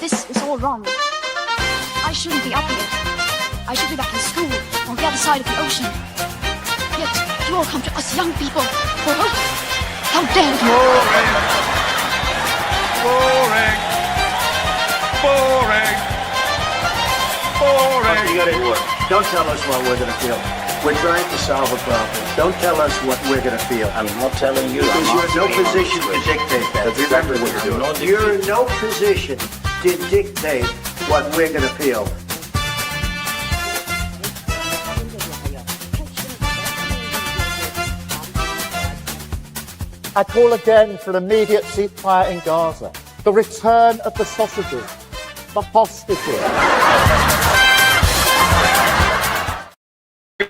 This is all wrong. I shouldn't be up here. I should be back in school on the other side of the ocean. Yet you all come to us young people for hope. How dare you! Boring. Boring. Boring. Okay, you gotta do it. Don't tell us what we're gonna feel. We're trying to solve a problem. Don't tell us what we're gonna feel. I'm not telling you. Because you're in no position to dictate that. Remember what you're doing. You're in no position to dictate what we're gonna feel. I call again for an immediate ceasefire in Gaza, the return of the sausages, the hostages.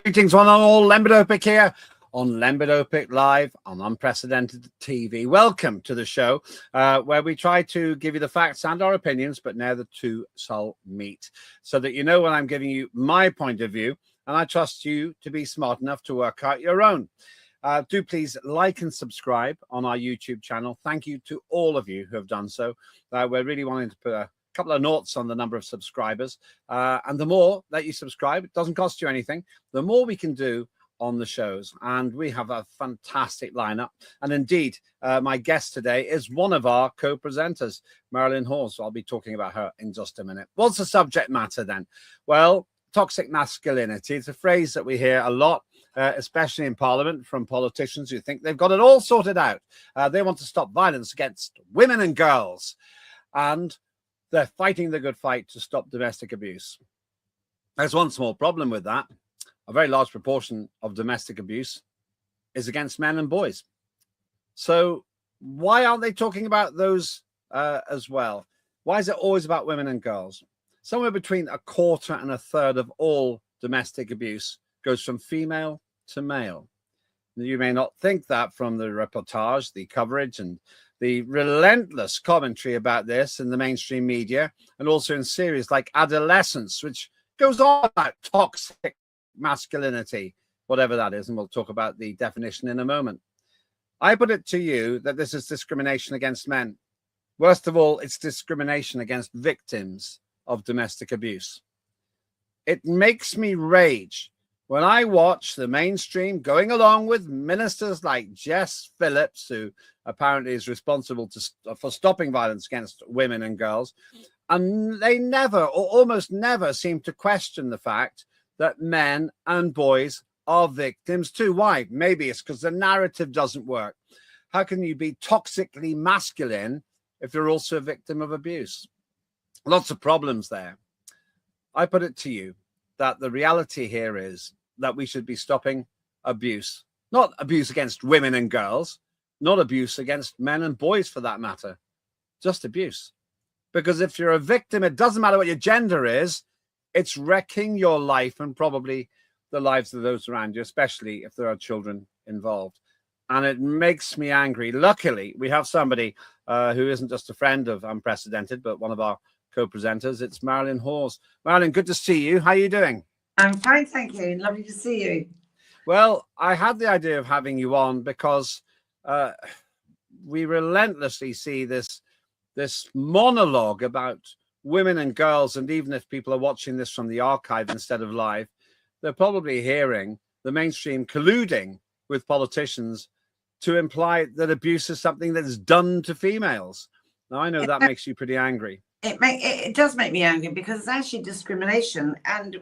Greetings one and all, Lembit Öpik here on Lembit Öpik Live on Unprecedented TV. Welcome to the show where we try to give you the facts and our opinions, but now the two shall meet so that you know when I'm giving you my point of view, and I trust you to be smart enough to work out your own. Do please like and subscribe on our YouTube channel. Thank you to all of you who have done so. We're really wanting to put a couple of noughts on the number of subscribers. And the more that you subscribe, it doesn't cost you anything, the more we can do on the shows. And we have a fantastic lineup. And indeed, my guest today is one of our co-presenters, Marilyn Hawes. I'll be talking about her in just a minute. What's the subject matter then? Well, toxic masculinity. It's a phrase that we hear a lot, especially in Parliament, from politicians who think they've got it all sorted out. They want to stop violence against women and girls. And they're fighting the good fight to stop domestic abuse. There's one small problem with that. A very large proportion of domestic abuse is against men and boys. So why aren't they talking about those as well? Why is it always about women and girls? Somewhere between a quarter and a third of all domestic abuse goes from female to male. You may not think that from the reportage, the coverage, and the relentless commentary about this in the mainstream media, and also in series like Adolescence, which goes on about toxic masculinity, whatever that is, and we'll talk about the definition in a moment. I put it to you that this is discrimination against men. Worst of all, it's discrimination against victims of domestic abuse. It makes me rage when I watch the mainstream going along with ministers like Jess Phillips, who apparently is responsible for stopping violence against women and girls, and they never or almost never seem to question the fact that men and boys are victims too. Why? Maybe it's because the narrative doesn't work. How can you be toxically masculine if you're also a victim of abuse? Lots of problems there. I put it to you that the reality here is that we should be stopping abuse, not abuse against women and girls, not abuse against men and boys for that matter, just abuse. Because if you're a victim, it doesn't matter what your gender is, it's wrecking your life and probably the lives of those around you, especially if there are children involved. And it makes me angry. Luckily, we have somebody who isn't just a friend of Unprecedented, but one of our co-presenters. It's Marilyn Hawes. Marilyn, good to see you. How are you doing? I'm fine, thank you. Lovely to see you. Well, I had the idea of having you on because we relentlessly see this monologue about women and girls, and even if people are watching this from the archive instead of live, they're probably hearing the mainstream colluding with politicians to imply that abuse is something that's done to females. Now, I know that makes you pretty angry. It does make me angry because it's actually discrimination, and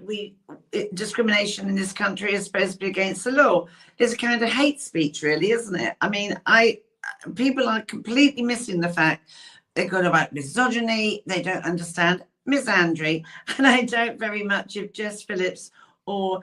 discrimination in this country is supposed to be against the law. It's a kind of hate speech, really, isn't it? I mean, people are completely missing the fact they go about misogyny, they don't understand misandry, and I don't very much if Jess Phillips or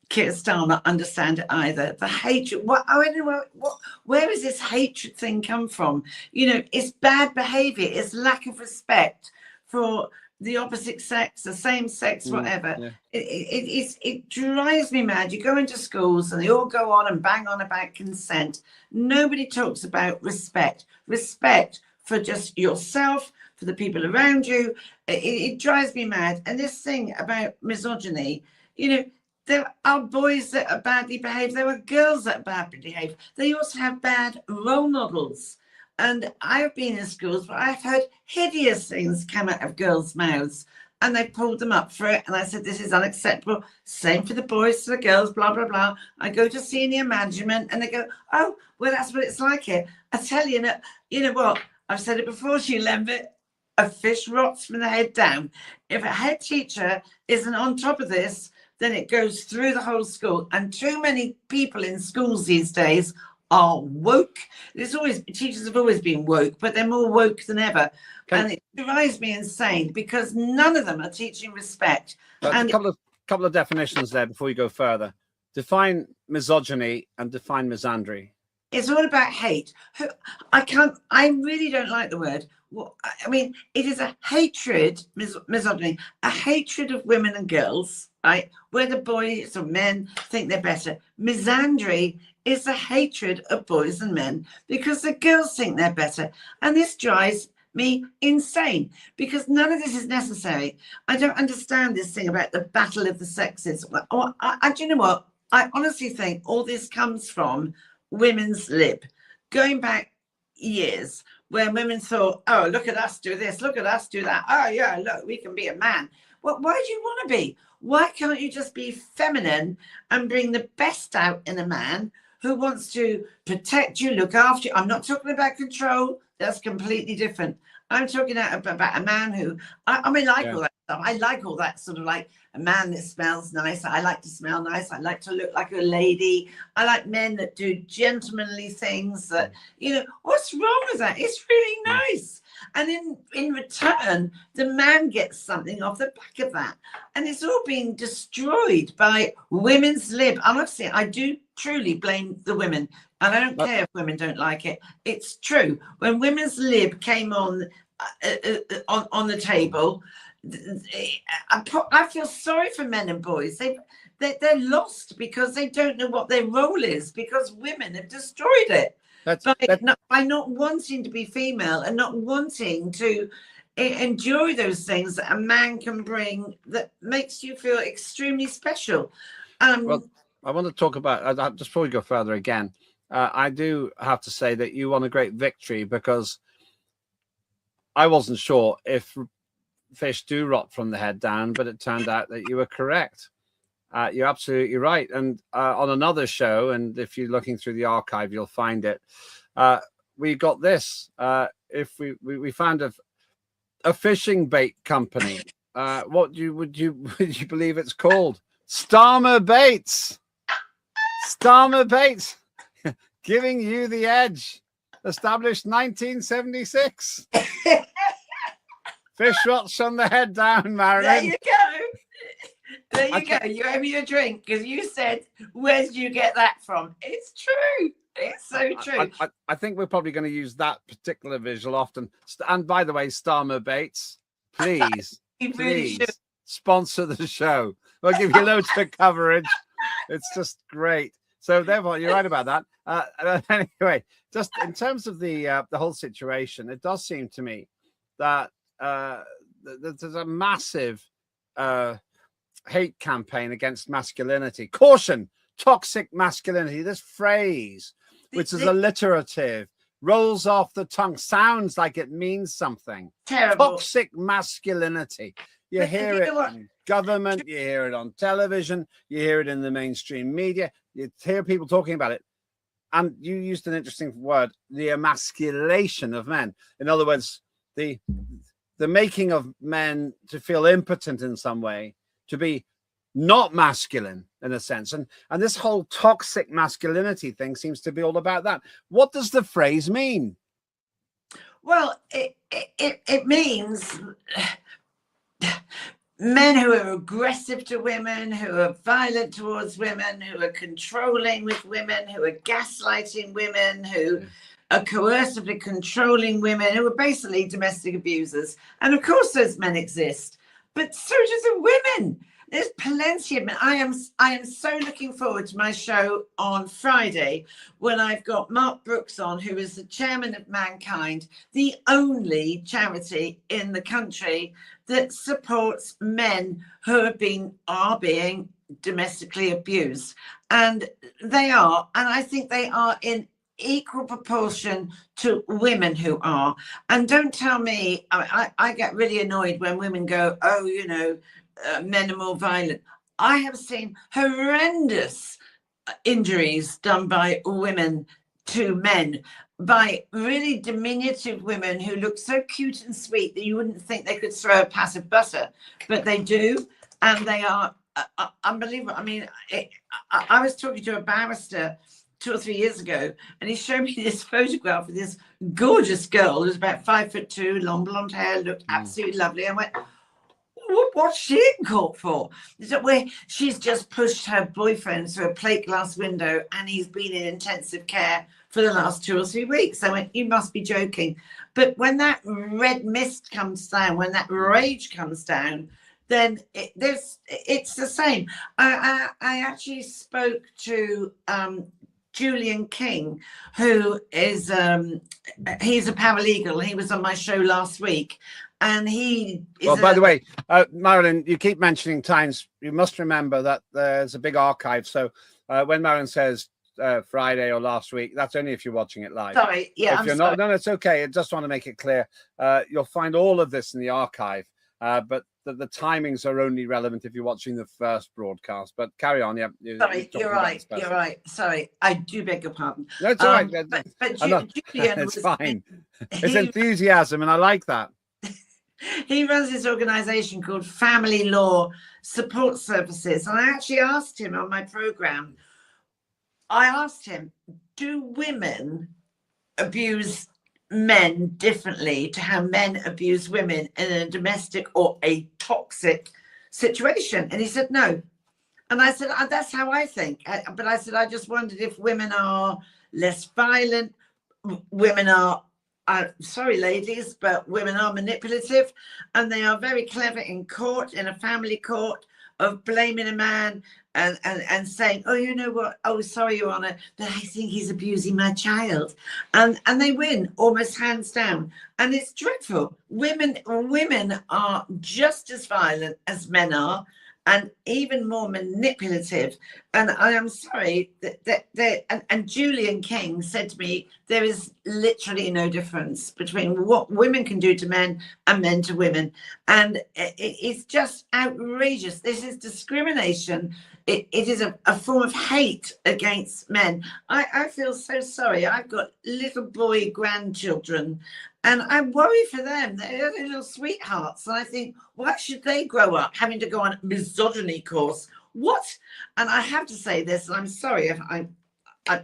Keir Starmer understand it either. The hatred, where is this hatred thing come from? You know, it's bad behavior, it's lack of respect for the opposite sex, the same sex, whatever. Yeah. It drives me mad. You go into schools and they all go on and bang on about consent. Nobody talks about respect for just yourself, for the people around you. It drives me mad. And this thing about misogyny, you know, there are boys that are badly behaved. There are girls that are badly behaved. They also have bad role models And I've been in schools where I've heard hideous things come out of girls' mouths, and they pulled them up for it. And I said, this is unacceptable. Same for the boys to the girls, blah, blah, blah. I go to senior management and they go, oh, well, that's what it's like here. I tell you, you know what? I've said it before to you, Lembit. A fish rots from the head down. If a head teacher isn't on top of this, then it goes through the whole school. And too many people in schools these days are woke. Teachers have always been woke, but they're more woke than ever. Okay. And it drives me insane because none of them are teaching respect. And a couple of definitions there before you go further. Define misogyny and define misandry. it's all about hate. I really don't like the word. Well, I mean, it is a hatred, misogyny, a hatred of women and girls, right? Where the boys or men think they're better. Misandry is a hatred of boys and men because the girls think they're better. And this drives me insane because none of this is necessary. I don't understand this thing about the battle of the sexes. Do you know what? I honestly think all this comes from women's lib, going back years where women thought, oh, look at us do this, look at us do that. Oh, yeah, look, we can be a man. Well, why do you want to be? Why can't you just be feminine and bring the best out in a man who wants to protect you, look after you? I'm not talking about control. That's completely different. I'm talking about a man who, I mean, like all that stuff. I like all that sort of like a man that smells nice. I like to smell nice. I like to look like a lady. I like men that do gentlemanly things that, you know, what's wrong with that? It's really nice. And in return, the man gets something off the back of that. And it's all being destroyed by women's lib. Honestly, I do truly blame the women. And I don't care if women don't like it. It's true. When women's lib came on the table, I feel sorry for men and boys. They're lost because they don't know what their role is because women have destroyed it. By not wanting to be female and not wanting to enjoy those things that a man can bring that makes you feel extremely special. Well, I want to talk about, just before we go further again, I do have to say that you won a great victory because I wasn't sure if fish do rot from the head down, but it turned out that you were correct. You're absolutely right. And on another show, and if you're looking through the archive, you'll find it. We got this. If we found a fishing bait company. What would you believe it's called? Starmer Baits. Starmer Baits. Giving you the edge. Established 1976. Fish rots on the head down, Marilyn. There you go. There you go. You owe me a drink because you said, where did you get that from? It's true. It's so true. I think we're probably going to use that particular visual often. And by the way, Starmer Baits, please, please sponsor the show. We'll give you loads of coverage. It's just great. So therefore, you're right about that. Anyway, just in terms of the whole situation, it does seem to me that there's a massive hate campaign against masculinity. Caution, toxic masculinity. This phrase, which is alliterative, rolls off the tongue, sounds like it means something. Terrible. Toxic masculinity. You hear it in government, you hear it on television, you hear it in the mainstream media, you hear people talking about it. And you used an interesting word, the emasculation of men. In other words, the making of men to feel impotent in some way, to be not masculine in a sense. And this whole toxic masculinity thing seems to be all about that. What does the phrase mean? Well, it means men who are aggressive to women, who are violent towards women, who are controlling with women, who are gaslighting women, who are coercively controlling women, who are basically domestic abusers. And of course those men exist, but so do the women. There's plenty of men. I am so looking forward to my show on Friday when I've got Mark Brooks on, who is the chairman of Mankind, the only charity in the country that supports men who are being domestically abused. And they are, and I think they are in equal proportion to women who are. And don't tell me, I get really annoyed when women go, oh, you know, men are more violent. I have seen horrendous injuries done by women to men, by really diminutive women who look so cute and sweet that you wouldn't think they could throw a pat of butter, but they do, and they are unbelievable. I mean, I was talking to a barrister 2 or 3 years ago, and he showed me this photograph of this gorgeous girl who was about 5'2", long blonde hair, looked absolutely lovely. I went, what's she in court for? Is it where she's just pushed her boyfriend through a plate glass window and he's been in intensive care for the last 2 or 3 weeks? I went, you must be joking. But when that red mist comes down, when that rage comes down, then it's the same. I actually spoke to Julian King, who is he's a paralegal. He was on my show last week. And he is well, by the way, Marilyn, you keep mentioning times. You must remember that there's a big archive. So when Marilyn says Friday or last week, that's only if you're watching it live. Sorry, yeah, if you're not, no, it's okay. I just want to make it clear. You'll find all of this in the archive, but the timings are only relevant if you're watching the first broadcast. But carry on. Yeah. Sorry, you're right. You're right. Sorry, I do beg your pardon. No, it's all right. But Julian it's was, fine. It's enthusiasm, and I like that. He runs this organization called Family Law Support Services. And I actually asked him on my program, do women abuse men differently to how men abuse women in a domestic or a toxic situation? And he said, no. And I said, that's how I think. But I said, I just wondered if women are less violent, women are, sorry, ladies, but women are manipulative, and they are very clever in court, in a family court, of blaming a man and saying, oh, you know what? Oh, sorry, Your Honor, but I think he's abusing my child. And they win almost hands down. And it's dreadful. Women are just as violent as men are, and even more manipulative. And I am sorry and Julian King said to me, there is literally no difference between what women can do to men and men to women. And it's just outrageous. This is discrimination. It is a form of hate against men. I feel so sorry. I've got little boy grandchildren, and I worry for them. They're little sweethearts. And I think, why should they grow up having to go on a misogyny course? What? And I have to say this, and I'm sorry if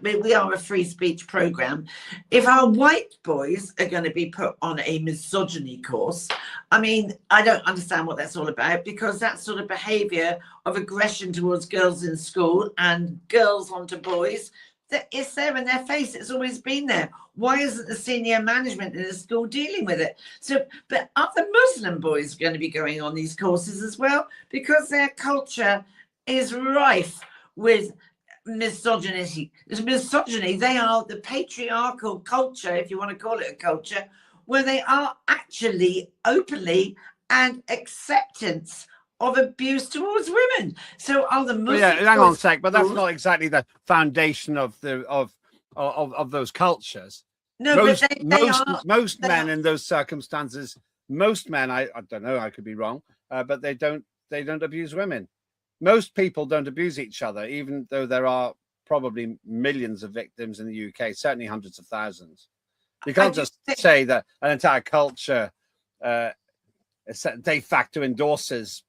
we are a free speech program. If our white boys are going to be put on a misogyny course, I mean, I don't understand what that's all about, because that sort of behavior of aggression towards girls in school and girls onto boys, it's there in their face. It's always been there. Why isn't the senior management in the school dealing with it? So, but are the Muslim boys going to be going on these courses as well? Because their culture is rife with misogyny. They are the patriarchal culture, if you want to call it a culture, where they are actually openly and acceptance of abuse towards women. So are the Muslims? Yeah, hang on a sec, but that's not exactly the foundation of those cultures. No, but most men in those circumstances, most men, I don't know, I could be wrong, but they don't abuse women. Most people don't abuse each other, even though there are probably millions of victims in the UK, certainly hundreds of thousands. You can't just say that an entire culture de facto endorses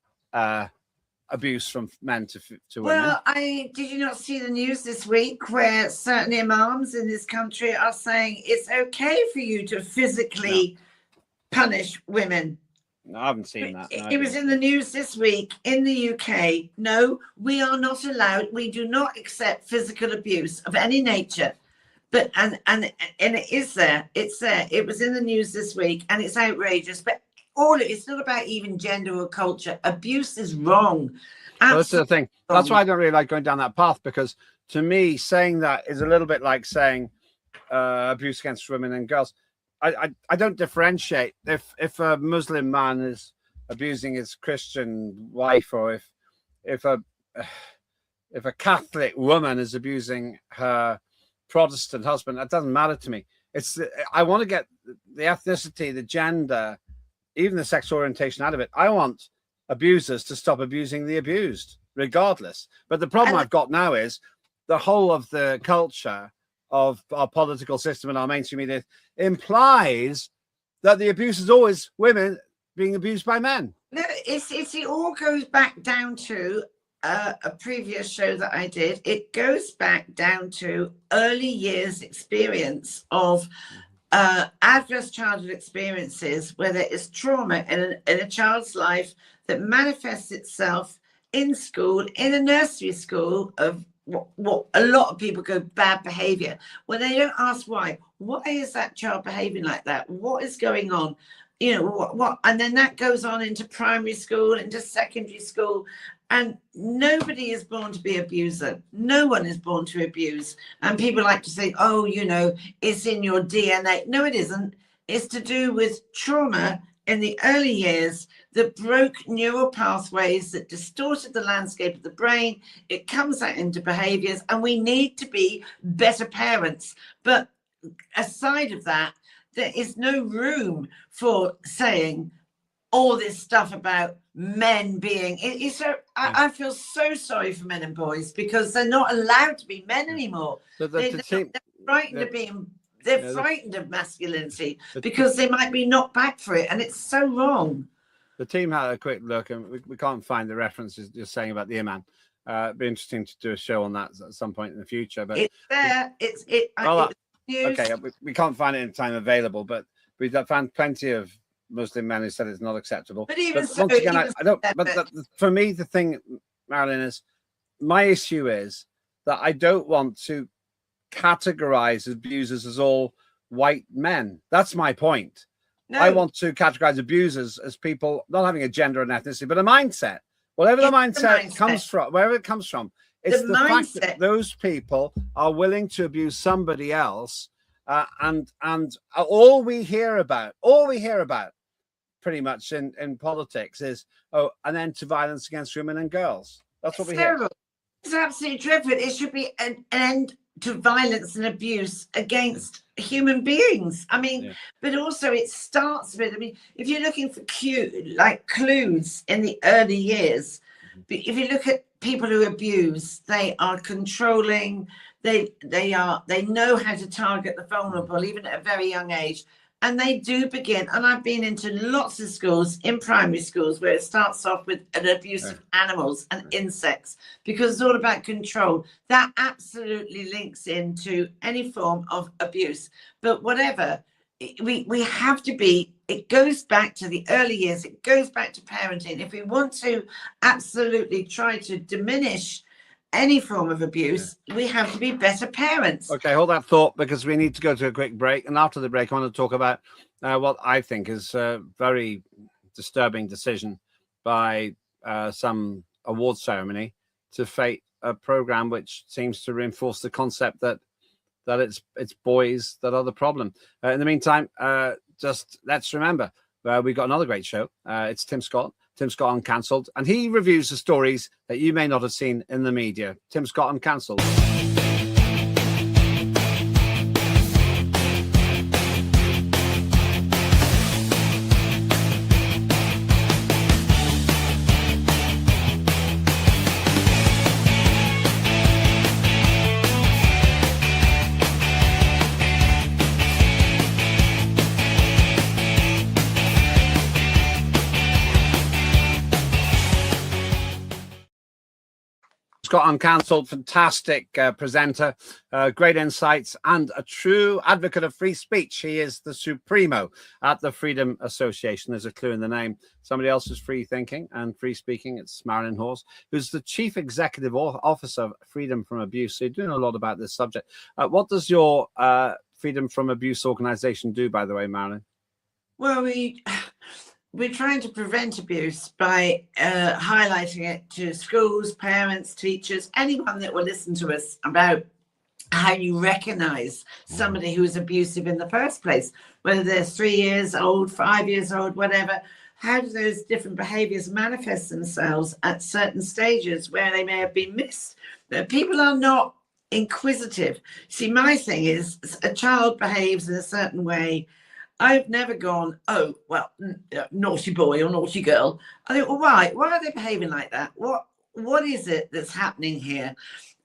abuse from men to women. Well, did you not see the news this week where certain imams in this country are saying it's okay for you to physically punish women? No, I haven't seen that. No, it was in the news this week in the UK. No, we are not allowed. We do not accept physical abuse of any nature. But and it is there. It's there. It was in the news this week, and it's outrageous. But it's not about even gender or culture. Abuse is wrong. Well, that's the thing. That's why I don't really like going down that path, because to me, saying that is a little bit like saying abuse against women and girls. I don't differentiate. If a Muslim man is abusing his Christian wife, or if a Catholic woman is abusing her Protestant husband. That doesn't matter to me. I want to get the ethnicity, the gender, even the sexual orientation out of it. I want abusers to stop abusing the abused, regardless. But the problem I've got now is the whole of the culture of our political system and our mainstream media implies that the abuse is always women being abused by men. No, it all goes back down to a previous show that I did. It goes back down to early years experience of adverse childhood experiences where there is trauma in a child's life that manifests itself in school, in a nursery school, of what a lot of people go bad behavior, when they don't ask why is that child behaving like that, what is going on, you know, what and then that goes on into primary school, into secondary school, and nobody is born to be an abuser. No one is born to abuse. And people like to say, oh, you know, it's in your DNA. No, it isn't. It's to do with trauma in the early years that broke neural pathways, that distorted the landscape of the brain. It comes out into behaviors, and we need to be better parents. But aside of that, there is no room for saying all this stuff about men being I feel so sorry for men and boys, because they're not allowed to be men anymore. They're frightened of being frightened of masculinity because they might be knocked back for it, and it's so wrong. The team had a quick look, and we can't find the references you're saying about the Imam. It'd be interesting to do a show on that at some point in the future. But it's there. Okay, we can't find it in time available, but we've found plenty of Muslim men who said it's not acceptable. But even once again, I don't. But for me, the thing, Marilyn, is my issue is that I don't want to categorize abusers as all white men. That's my point. No. I want to categorize abusers as people not having a gender and ethnicity, but a mindset. Whatever the mindset comes from, wherever it comes from, it's the fact that those people are willing to abuse somebody else, and all we hear about pretty much in politics is an end to violence against women and girls. That's what we hear. It's absolutely dreadful. It should be an end to violence and abuse against human beings. I mean, but also it starts with, I mean, if you're looking for clues in the early years, if you look at people who abuse, they are controlling, they know how to target the vulnerable, even at a very young age. And they do begin, and I've been into lots of schools, in primary schools, where it starts off with an abuse of animals and insects, because it's all about control. That absolutely links into any form of abuse. But whatever, we have to be, it goes back to the early years, it goes back to parenting. If we want to absolutely try to diminish any form of abuse, we have to be better parents. Okay, hold that thought, because we need to go to a quick break, and after the break I want to talk about what I think is a very disturbing decision by some award ceremony to fate a program which seems to reinforce the concept that it's boys that are the problem. In the meantime, just let's remember we've got another great show. It's Tim Scott Uncancelled, and he reviews the stories that you may not have seen in the media. Tim Scott Uncancelled. Scott Uncancelled, fantastic presenter, great insights, and a true advocate of free speech. He is the supremo at the Freedom Association. There's a clue in the name. Somebody else is free thinking and free speaking. It's Marilyn Hawes, who's the Chief Executive Officer of Freedom from Abuse. So you're doing a lot about this subject. What does your Freedom from Abuse organization do, by the way, Marilyn? Well, we're trying to prevent abuse by highlighting it to schools, parents, teachers, anyone that will listen to us about how you recognize somebody who is abusive in the first place, whether they're 3 years old, 5 years old, whatever. How do those different behaviors manifest themselves at certain stages where they may have been missed? People are not inquisitive. See, my thing is, a child behaves in a certain way. I've never gone, oh, well, naughty boy or naughty girl. I think, well, why? Why are they behaving like that? What is it that's happening here?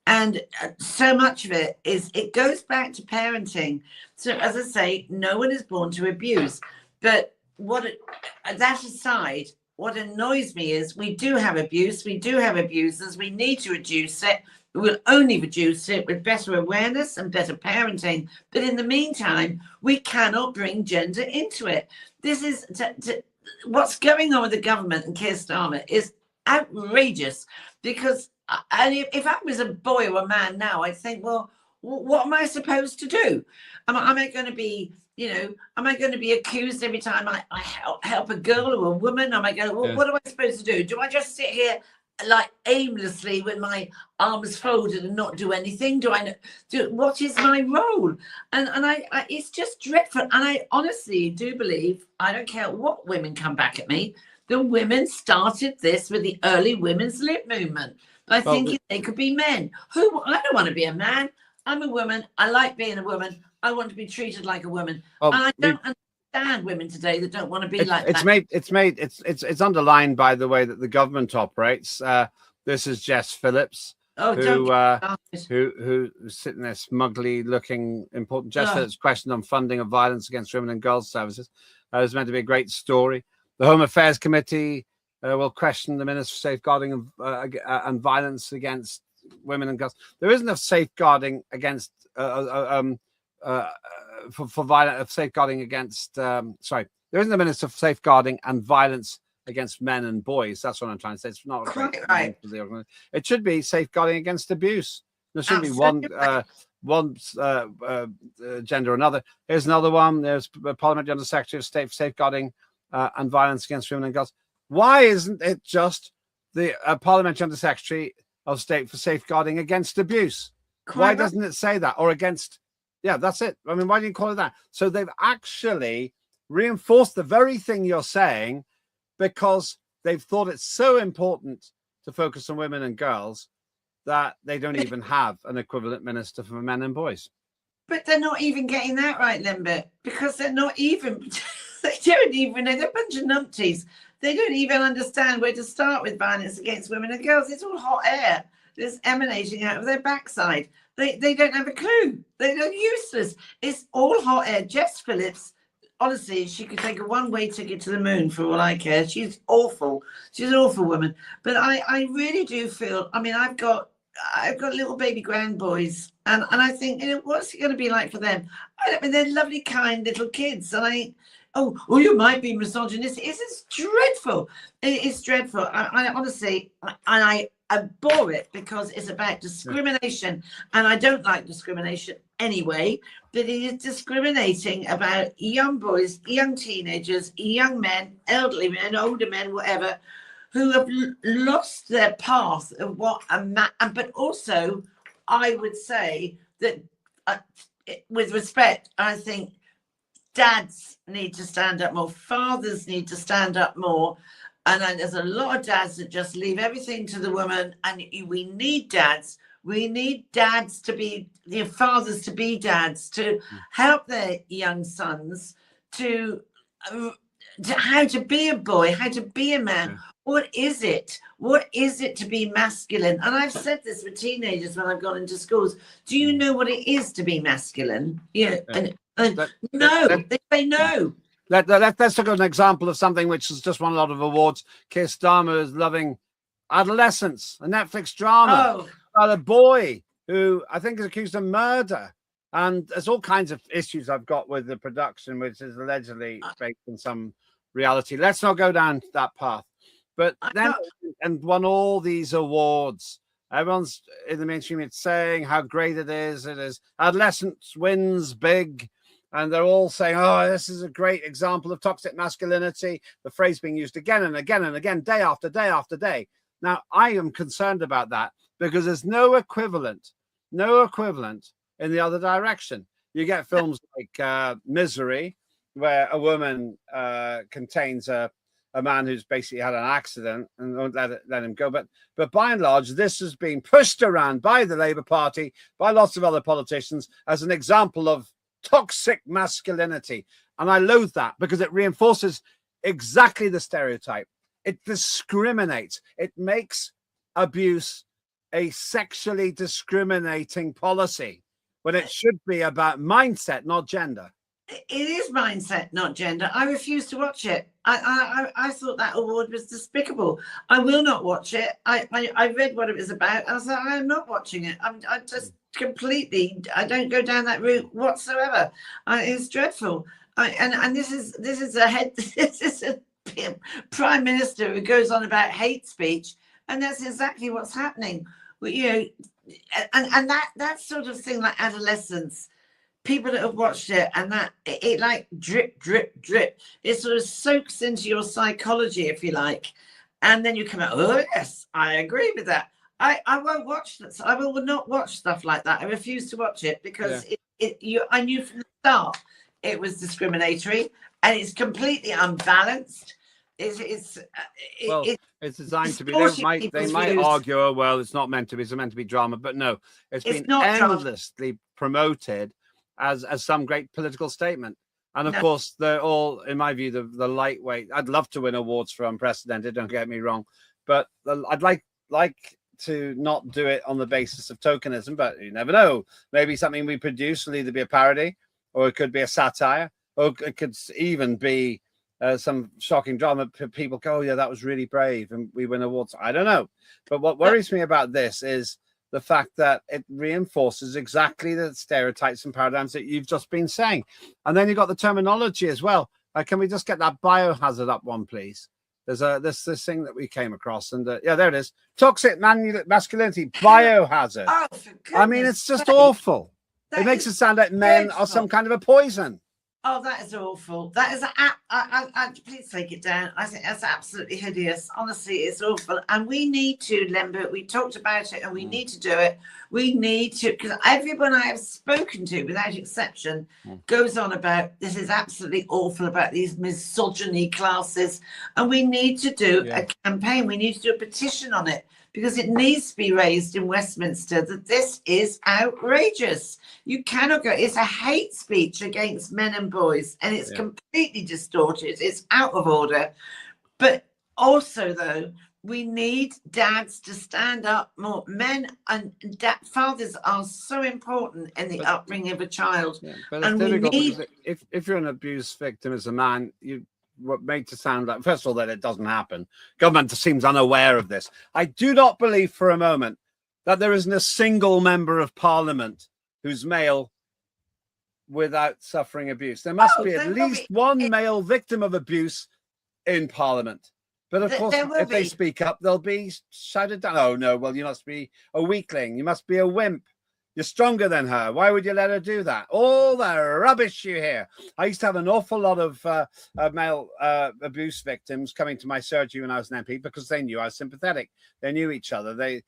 And so much of it goes back to parenting. So, as I say, no one is born to abuse. But that aside, what annoys me is we do have abuse. We do have abusers. We need to reduce it. We'll only reduce it with better awareness and better parenting. But in the meantime, we cannot bring gender into it. This is what's going on with the government and Keir Starmer is outrageous. Because if I was a boy or a man now, I'd think, well, what am I supposed to do? Am I going to be, am I going to be accused every time I help a girl or a woman? Am I going, well, what am I supposed to do? Do I just sit here like aimlessly with my arms folded and not do anything? What is my role? And I it's just dreadful. And I honestly do believe, I don't care what women come back at me, the women started this with the early women's lib movement by thinking they could be men. I don't want to be a man. I'm a woman. I like being a woman. I want to be treated like a woman. And I don't understand women today that don't want to be like that. It's underlined by the way that the government operates. This is Jess Phillips, who's sitting there smugly looking important. Jess Phillips' question on funding of violence against women and girls services is meant to be a great story. The Home Affairs Committee will question the Minister for Safeguarding and Violence against Women and Girls. There isn't a safeguarding against safeguarding against. There isn't a Minister for Safeguarding and Violence against men and boys. That's what I'm trying to say. It's not quite right. It should be safeguarding against abuse. There should be one gender or another. Here's another one. There's Parliamentary Under Secretary of State for Safeguarding and Violence against Women and Girls. Why isn't it just the Parliamentary Under Secretary of State for Safeguarding against abuse? Why doesn't it say that? Or against, that's it. I mean, why do you call it that? So they've actually reinforced the very thing you're saying because they've thought it's so important to focus on women and girls that they don't even have an equivalent minister for men and boys. But they're not even getting that right, Lembit, because they're not even... They don't even know. They're a bunch of numpties. They don't even understand where to start with violence against women and girls. It's all hot air that's emanating out of their backside. They don't have a clue. They're useless. It's all hot air. Jess Phillips, honestly, she could take a one-way ticket to the moon for all I care. She's awful. She's an awful woman. But I really do feel, I mean, I've got little baby grandboys, and I think, what's it going to be like for them? I mean, they're lovely, kind little kids, and you might be misogynistic. It's dreadful. It's dreadful. I honestly, I abhor it because it's about discrimination, and I don't like discrimination anyway. But it is discriminating about young boys, young teenagers, young men, elderly men, older men, whatever, who have lost their path of what a man. But also, I would say that, with respect, I think dads need to stand up more. Fathers need to stand up more. And then there's a lot of dads that just leave everything to the woman. And we need dads. We need dads to be, fathers to be dads, to help their young sons to how to be a boy, how to be a man. What is it? What is it to be masculine? And I've said this with teenagers when I've gone into schools. Do you know what it is to be masculine? No, they say no. Let's look at an example of something which has just won a lot of awards. Keir Starmer is loving adolescence, a Netflix drama about a boy who I think is accused of murder. And there's all kinds of issues I've got with the production, which is allegedly based on some reality. Let's not go down that path. But then, and won all these awards. Everyone's in the mainstream, it's saying how great it is. It is adolescence wins big. And they're all saying, oh, this is a great example of toxic masculinity. The phrase being used again and again and again, day after day after day. Now, I am concerned about that because there's no equivalent in the other direction. You get films like Misery, where a woman contains a a man who's basically had an accident and won't let him go. But by and large, this has been pushed around by the Labour Party, by lots of other politicians, as an example of toxic masculinity. And I loathe that because it reinforces exactly the stereotype. It discriminates. It makes abuse a sexually discriminating policy when it should be about mindset, not gender. It is mindset, not gender. I refuse to watch it. I thought that award was despicable. I will not watch it. I read what it was about. I was like, I'm not watching it. I'm just completely. I don't go down that route whatsoever. It's dreadful. And this is a prime minister who goes on about hate speech, and that's exactly what's happening. You know, and that sort of thing, like adolescence. People that have watched it, and that it like drip, drip, drip. It sort of soaks into your psychology, if you like, and then you come out. Oh yes, I agree with that. I won't watch this. I will not watch stuff like that. I refuse to watch it because I knew from the start it was discriminatory and it's completely unbalanced. It's designed to be. They might argue, oh well, it's not meant to be. It's meant to be drama, but no, it's been endlessly promoted as some great political statement. And of course, they're all, in my view, the lightweight. I'd love to win awards for Unprecedented, don't get me wrong, but I'd like to not do it on the basis of tokenism, but you never know. Maybe something we produce will either be a parody, or it could be a satire, or it could even be some shocking drama. People go, oh yeah, that was really brave, and we win awards. I don't know. But what worries me about this is the fact that it reinforces exactly the stereotypes and paradigms that you've just been saying. And then you've got the terminology as well. Can we just get that biohazard up one, please? There's this thing that we came across, and yeah, there it is. Toxic masculinity, biohazard. Oh, I mean, it's just awful. It makes it sound like men are some kind of a poison. Oh, that is awful. That is please take it down. I think that's absolutely hideous. Honestly, it's awful. And we need to, Lembit, we talked about it and we need to do it. We need to, because everyone I have spoken to, without exception, goes on about this is absolutely awful about these misogyny classes. And we need to do a campaign. We need to do a petition on it, because it needs to be raised in Westminster that this is outrageous. You cannot go. It's a hate speech against men and boys, and it's completely distorted. It's out of order. But also, though, we need dads to stand up more. Men and fathers are so important in the upbringing of a child. Yeah, but it's difficult because if you're an abuse victim as a man, you made to sound like, first of all, that it doesn't happen. Government seems unaware of this. I do not believe for a moment that there isn't a single member of parliament who's male without suffering abuse. There must be at least one male victim of abuse in parliament. But of course, if they speak up, they'll be shouted down. Oh no, well, you must be a weakling. You must be a wimp. You're stronger than her. Why would you let her do that? All the rubbish you hear. I used to have an awful lot of male abuse victims coming to my surgery when I was an MP because they knew I was sympathetic. They knew each other. They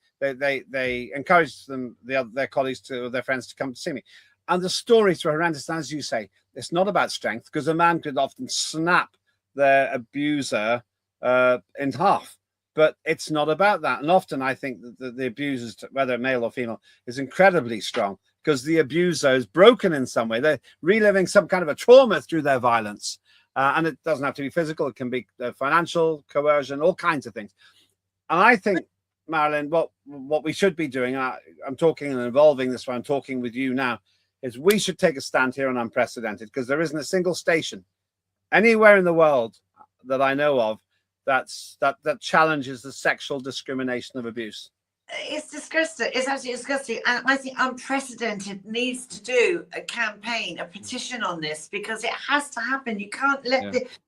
encouraged their colleagues their friends to come to see me. And the stories were horrendous. And as you say, it's not about strength, because a man could often snap their abuser in half. But it's not about that. And often I think that the abusers, whether male or female, is incredibly strong because the abuser is broken in some way. They're reliving some kind of a trauma through their violence. And it doesn't have to be physical. It can be financial, coercion, all kinds of things. And I think, Marilyn, what we should be doing, I'm talking and involving this one, I'm talking with you now, is we should take a stand here on Unprecedented, because there isn't a single station anywhere in the world that I know of that challenges the sexual discrimination of abuse. It's disgusting. It's absolutely disgusting. And I think Unprecedented needs to do a campaign, a petition on this, because it has to happen. You can't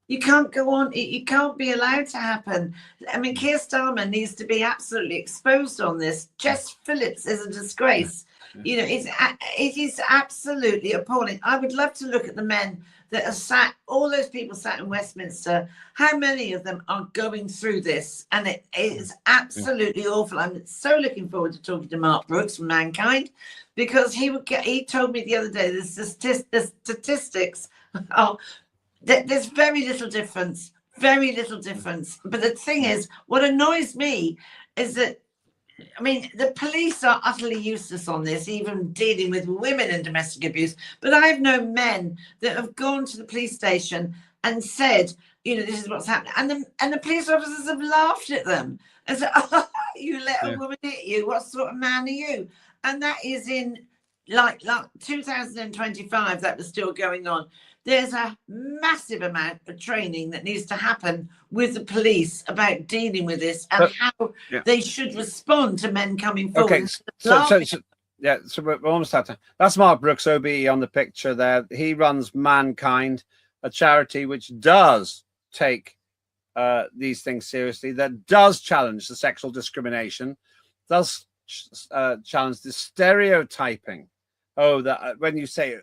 you can't go on. You can't be allowed to happen. I mean, Keir Starmer needs to be absolutely exposed on this. Jess Phillips is a disgrace. You know, it is absolutely appalling. I would love to look at the men that are all those people sat in Westminster. How many of them are going through this? And it is absolutely awful. I'm so looking forward to talking to Mark Brooks from Mankind, because he told me the other day the statistics are there's very little difference Very little difference. But the thing is, what annoys me is that, I mean, the police are utterly useless on this, even dealing with women and domestic abuse. But I've known men that have gone to the police station and said, you know, this is what's happening. And the police officers have laughed at them and said, oh, you let a woman hit you. What sort of man are you? And that is in like 2025, that was still going on. There's a massive amount of training that needs to happen with the police about dealing with this and how they should respond to men coming forward. Okay, so we're almost out of time. That's Mark Brooks, OBE, on the picture there. He runs Mankind, a charity which does take these things seriously, that does challenge the sexual discrimination, does challenge the stereotyping. Oh, that when you say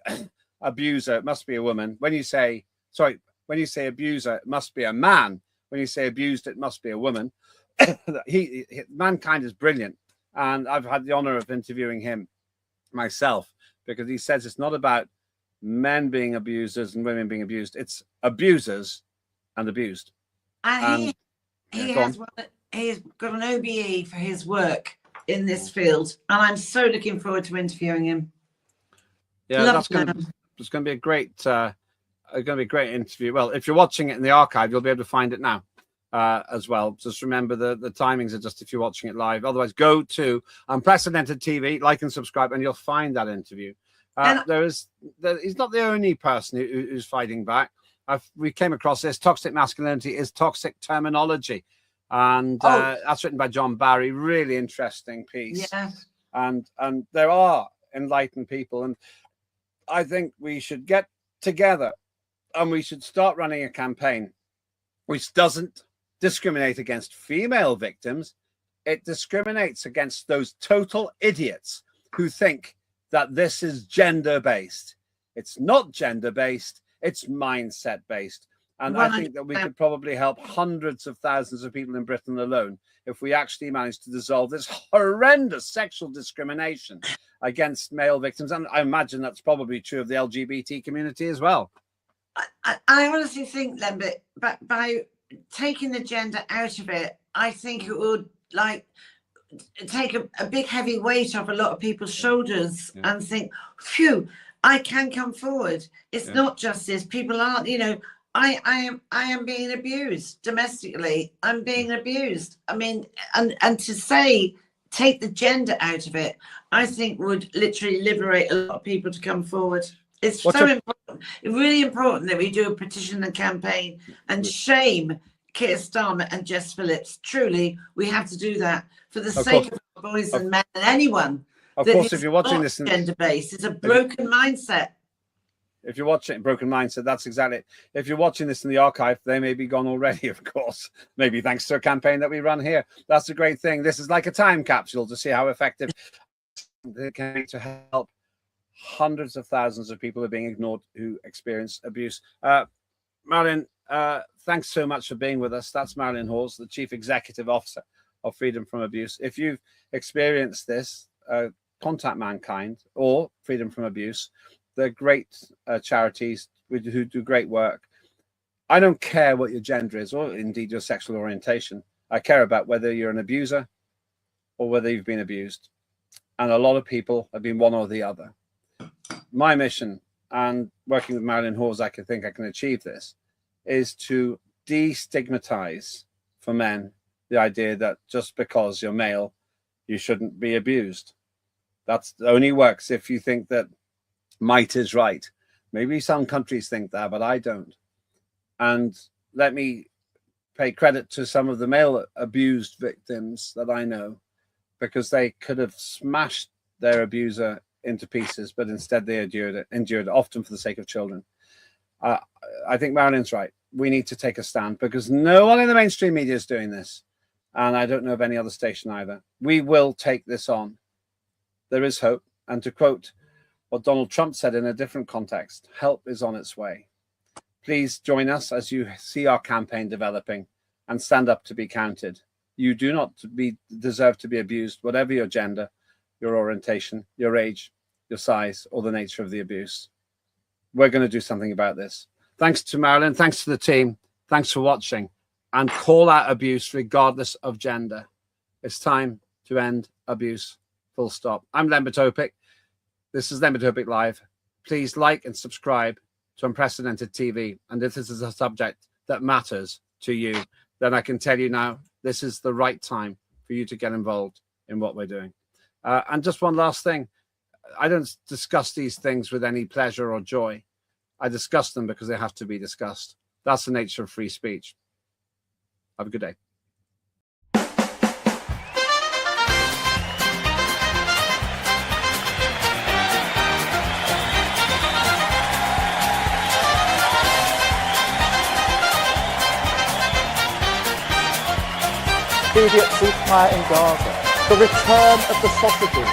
abuser, it must be a woman. When you say abuser, it must be a man. When you say abused, it must be a woman. Mankind is brilliant, and I've had the honor of interviewing him myself, because he says it's not about men being abusers and women being abused. It's abusers and abused. And he's got an OBE for his work in this field, and I'm so looking forward to interviewing him. Yeah, it's going to be a great interview. Well, if you're watching it in the archive, you'll be able to find it now as well. Just remember the timings are just if you're watching it live. Otherwise, go to Unprecedented TV, like and subscribe, and you'll find that interview. He's not the only person who's fighting back. We came across this. Toxic masculinity is toxic terminology, and that's written by John Barry. Really interesting piece. Yeah. And there are enlightened people, and I think we should get together and we should start running a campaign which doesn't discriminate against female victims. It discriminates against those total idiots who think that this is gender-based. It's not gender-based, it's mindset-based. And I think that we could probably help hundreds of thousands of people in Britain alone if we actually manage to dissolve this horrendous sexual discrimination against male victims. And I imagine that's probably true of the LGBT community as well. I honestly think, Lembit, but by taking the gender out of it, I think it would take a big heavy weight off a lot of people's shoulders and think, phew, I can come forward. It's not just this. People aren't, you know, I am being abused domestically. I'm being abused. I mean, and to say take the gender out of it, I think would literally liberate a lot of people to come forward. It's important, really important that we do a petition and campaign and shame Keir Starmer and Jess Phillips. Truly, we have to do that for the sake of our boys and men and anyone. Of course, if you're watching this, gender-based, it's a broken mindset. If you're watching Broken Mindset, that's exactly it. If you're watching this in the archive, they may be gone already, of course. Maybe thanks to a campaign that we run here. That's a great thing. This is like a time capsule to see how effective it can be to help hundreds of thousands of people who are being ignored who experience abuse. Marilyn, thanks so much for being with us. That's Marilyn Hawes, the Chief Executive Officer of Freedom from Abuse. If you've experienced this, contact Mankind or Freedom from Abuse. They're great charities who do great work. I don't care what your gender is or indeed your sexual orientation. I care about whether you're an abuser or whether you've been abused. And a lot of people have been one or the other. My mission, and working with Marilyn Hawes, I think I can achieve this, is to destigmatize for men the idea that just because you're male, you shouldn't be abused. That only works if you think that might is right. Maybe some countries think that, but I don't. And let me pay credit to some of the male abused victims that I know, because they could have smashed their abuser into pieces, but instead they endured it, often for the sake of children. I think Marilyn's right. We need to take a stand, because no one in the mainstream media is doing this. And I don't know of any other station either. We will take this on. There is hope. And to quote what Donald Trump said in a different context, help is on its way. Please join us as you see our campaign developing and stand up to be counted. You do not deserve to be abused, whatever your gender, your orientation, your age, your size, or the nature of the abuse. We're going to do something about this. Thanks to Marilyn. Thanks to the team. Thanks for watching, and call out abuse regardless of gender. It's time to end abuse. Full stop. I'm Lembit Öpik. This is Lembit Öpik Live. Please like and subscribe to Unprecedented TV. And if this is a subject that matters to you, then I can tell you now, this is the right time for you to get involved in what we're doing. And just one last thing. I don't discuss these things with any pleasure or joy. I discuss them because they have to be discussed. That's the nature of free speech. Have a good day. Immediate ceasefire in Gaza. The return of the sausages.